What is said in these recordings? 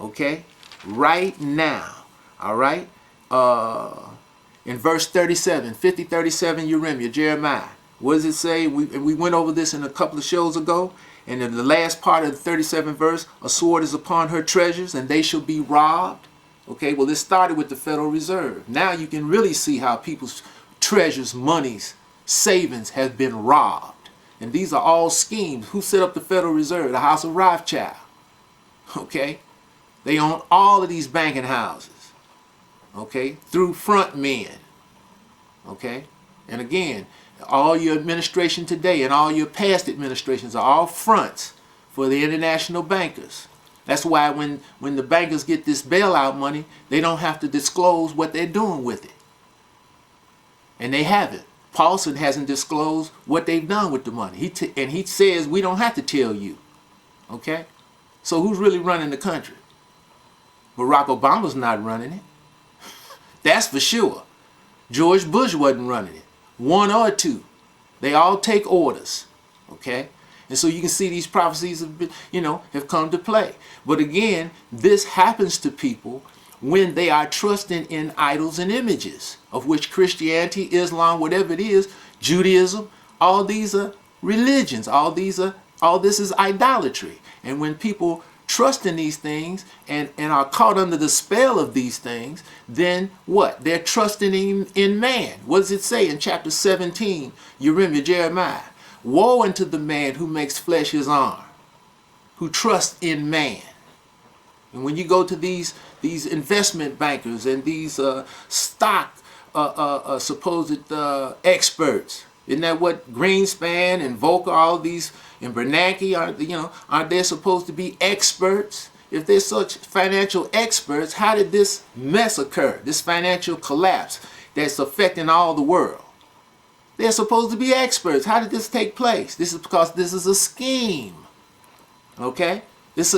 Okay? Right now. All right? In verse 37, 50:37, Jeremiah, Jeremiah. What does it say? We went over this in a couple of shows ago. And in the last part of the 37th verse, a sword is upon her treasures, and they shall be robbed. Okay, well, this started with the Federal Reserve. Now you can really see how people's treasures, monies, savings have been robbed. And these are all schemes. Who set up the Federal Reserve? The House of Rothschild. Okay, they own all of these banking houses. Okay, through front men. Okay, and again, all your administration today and all your past administrations are all fronts for the international bankers. That's why when the bankers get this bailout money, they don't have to disclose what they're doing with it. And they haven't. Paulson hasn't disclosed what they've done with the money. He says we don't have to tell you. Okay? So who's really running the country? Barack Obama's not running it. That's for sure. George Bush wasn't running it. One or two. They all take orders. Okay? And so you can see these prophecies have come to play. But again, this happens to people when they are trusting in idols and images, of which Christianity, Islam, whatever it is, Judaism, all these are religions. All this is idolatry. And when people trust in these things and are caught under the spell of these things, then what? They're trusting in man. What does it say in chapter 17, Jeremiah? Woe unto the man who makes flesh his arm, who trusts in man. And when you go to these investment bankers and these stock supposed experts, isn't that what Greenspan and Volcker, all these, and Bernanke, aren't they supposed to be experts? If they're such financial experts, how did this mess occur, this financial collapse that's affecting all the world? They're supposed to be experts. How did this take place? This is because this is a scheme. Okay?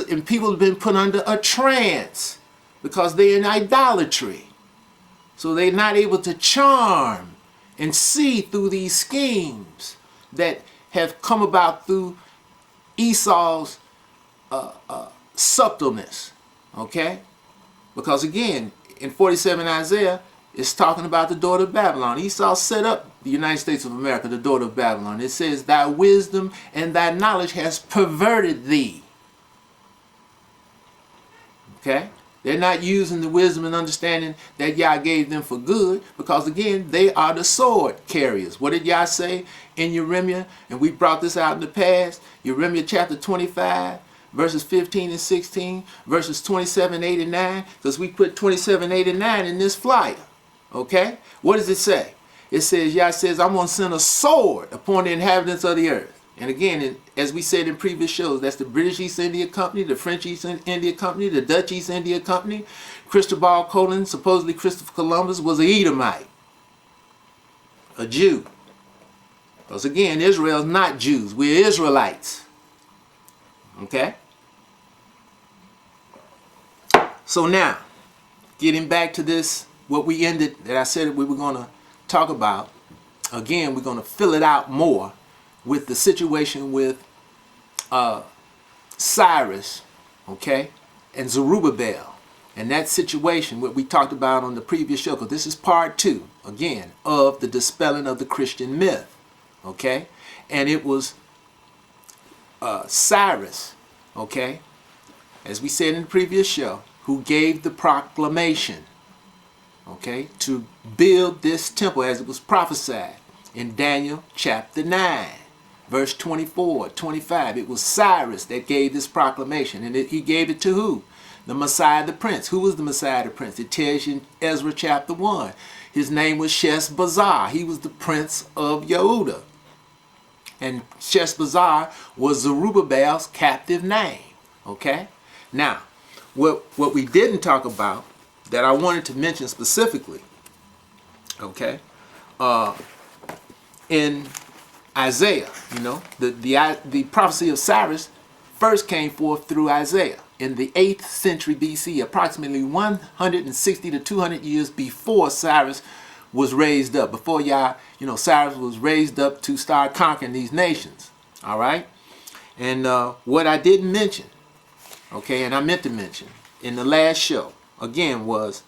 And people have been put under a trance because they're in idolatry. So they're not able to charm and see through these schemes that have come about through Esau's subtleness. Okay? Because again, in 47 Isaiah, it's talking about the daughter of Babylon. Esau set up the United States of America, the daughter of Babylon. It says, thy wisdom and thy knowledge has perverted thee. Okay? They're not using the wisdom and understanding that Yah gave them for good, because again, they are the sword carriers. What did Yah say in Jeremiah? And we brought this out in the past. Jeremiah chapter 25, verses 15 and 16, verses 27, 8, and 9, because we put 27, 8, and 9 in this flyer. Okay? What does it say? It says, Yah says, I'm going to send a sword upon the inhabitants of the earth. And again, as we said in previous shows, that's the British East India Company, the French East India Company, the Dutch East India Company. Cristobal Colon, supposedly Christopher Columbus, was an Edomite, a Jew. Because again, Israel's not Jews. We're Israelites. Okay? So now, getting back to this, what we ended, that I said we were going to talk about, again, we're going to fill it out more with the situation with Cyrus, okay, and Zerubbabel, and that situation, what we talked about on the previous show, because this is part 2, again, of the dispelling of the Christian myth, okay, and it was Cyrus, okay, as we said in the previous show, who gave the proclamation, okay, to build this temple as it was prophesied in Daniel chapter 9. Verse 24, 25, it was Cyrus that gave this proclamation. And he gave it to who? The Messiah the Prince. Who was the Messiah the Prince? It tells you in Ezra chapter 1. His name was Sheshbazzar. He was the Prince of Yehuda. And Sheshbazzar was Zerubbabel's captive name. Okay? Now, what we didn't talk about, that I wanted to mention specifically, okay, in Isaiah, the prophecy of Cyrus first came forth through Isaiah in the 8th century BC, approximately 160 to 200 years before Cyrus was raised up, before Cyrus was raised up to start conquering these nations. All right? And what I didn't mention, okay, and I meant to mention, in the last show, again, was,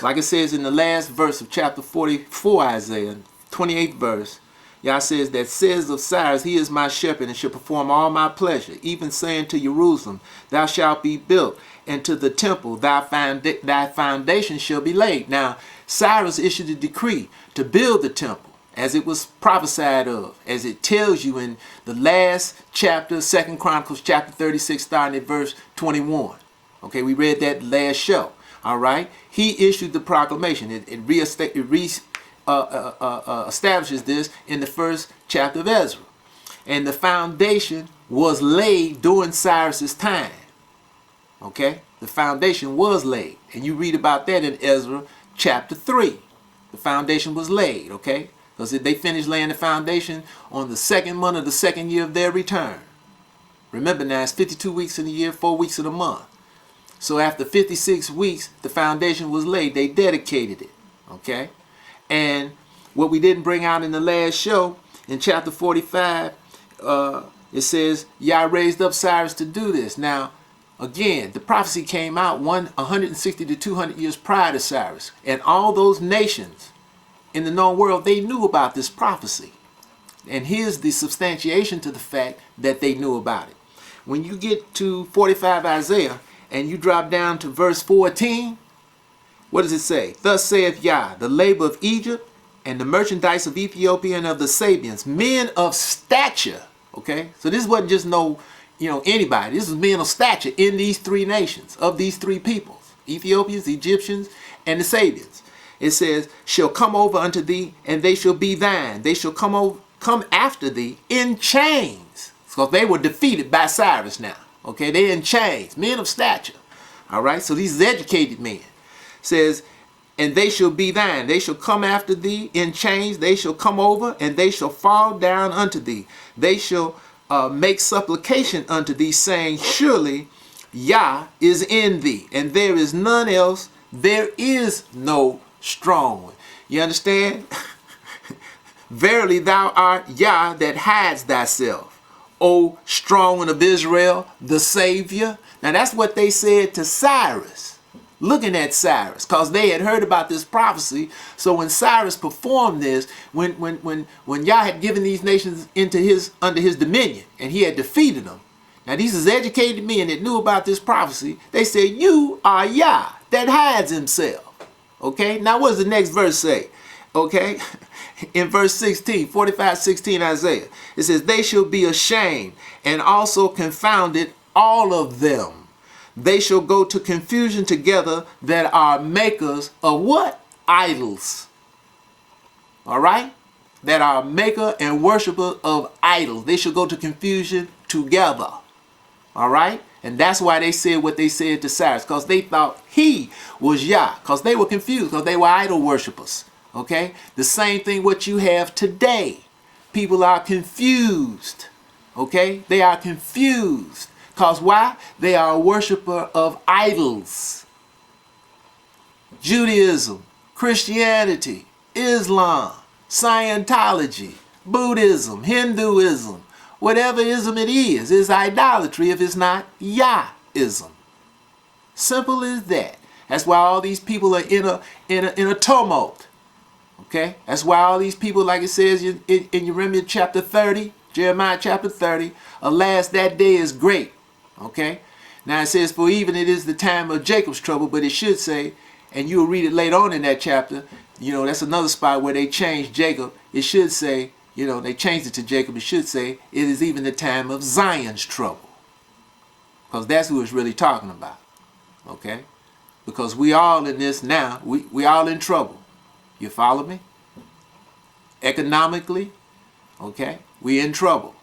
like it says in the last verse of chapter 44, Isaiah, 28th verse, Yah says that says of Cyrus, he is my shepherd and shall perform all my pleasure, even saying to Jerusalem, thou shalt be built, and to the temple thy foundation shall be laid. Now, Cyrus issued a decree to build the temple, as it was prophesied of, as it tells you in the last chapter, 2 Chronicles chapter 36, starting at verse 21. Okay, we read that last show. All right, he issued the proclamation. It establishes this in the first chapter of Ezra. And the foundation was laid during Cyrus's time. Okay, the foundation was laid. And you read about that in Ezra chapter 3. The foundation was laid, okay? Because they finished laying the foundation on the second month of the second year of their return. Remember now, it's 52 weeks in a year, 4 weeks in a month. So after 56 weeks, the foundation was laid. They dedicated it, okay? And what we didn't bring out in the last show, in chapter 45, it says, Yah raised up Cyrus to do this. Now, again, the prophecy came out 160 to 200 years prior to Cyrus. And all those nations in the known world, they knew about this prophecy. And here's the substantiation to the fact that they knew about it. When you get to 45 Isaiah and you drop down to verse 14, what does it say? Thus saith Yah, the labor of Egypt and the merchandise of Ethiopia and of the Sabians, men of stature. Okay, so this wasn't just anybody. This is men of stature in these three nations, of these three peoples, Ethiopians, Egyptians, and the Sabians. It says, shall come over unto thee, and they shall be thine. They shall come after thee in chains. Because they were defeated by Cyrus now. Okay, they're in chains, men of stature. All right, so these educated men. It says, and they shall be thine. They shall come after thee in chains. They shall come over, and they shall fall down unto thee. They shall make supplication unto thee, saying, surely Yah is in thee, and there is none else. There is no strong one. You understand? Verily thou art Yah that hides thyself, O strong one of Israel, the Savior. Now that's what they said to Cyrus, looking at Cyrus, because they had heard about this prophecy. So when Cyrus performed this, when Yah had given these nations under his dominion, and he had defeated them. Now these is educated men that knew about this prophecy. They said, you are Yah that hides himself. Okay, now what does the next verse say? Okay, in verse 16, 45:16 Isaiah, it says, they shall be ashamed and also confounded, all of them. They shall go to confusion together that are makers of what? Idols. All right, that are maker and worshiper of idols. They shall go to confusion together. All right. And that's why they said what they said to Cyrus, because they thought he was Yah, because they were confused, because they were idol worshipers. Okay? The same thing what you have today. People are confused. Okay? They are confused. Because why? They are a worshiper of idols. Judaism, Christianity, Islam, Scientology, Buddhism, Hinduism, whatever ism it is idolatry if it's not Yah-ism. Simple as that. That's why all these people are in a tumult. Okay? That's why all these people, like it says in Jeremiah chapter 30, alas, that day is great. Okay? Now it says, for even it is the time of Jacob's trouble, but it should say, and you'll read it later on in that chapter, that's another spot where they changed Jacob. It should say, they changed it to Jacob. It should say, it is even the time of Zion's trouble. Because that's who it's really talking about. Okay? Because we all in this now, we all in trouble. You follow me? Economically, okay? We in trouble.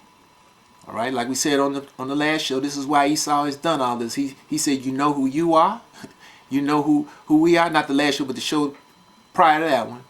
All right? Like we said on the last show, this is why Esau has done all this. He said, you know who you are? You know who we are? Not the last show, but the show prior to that one.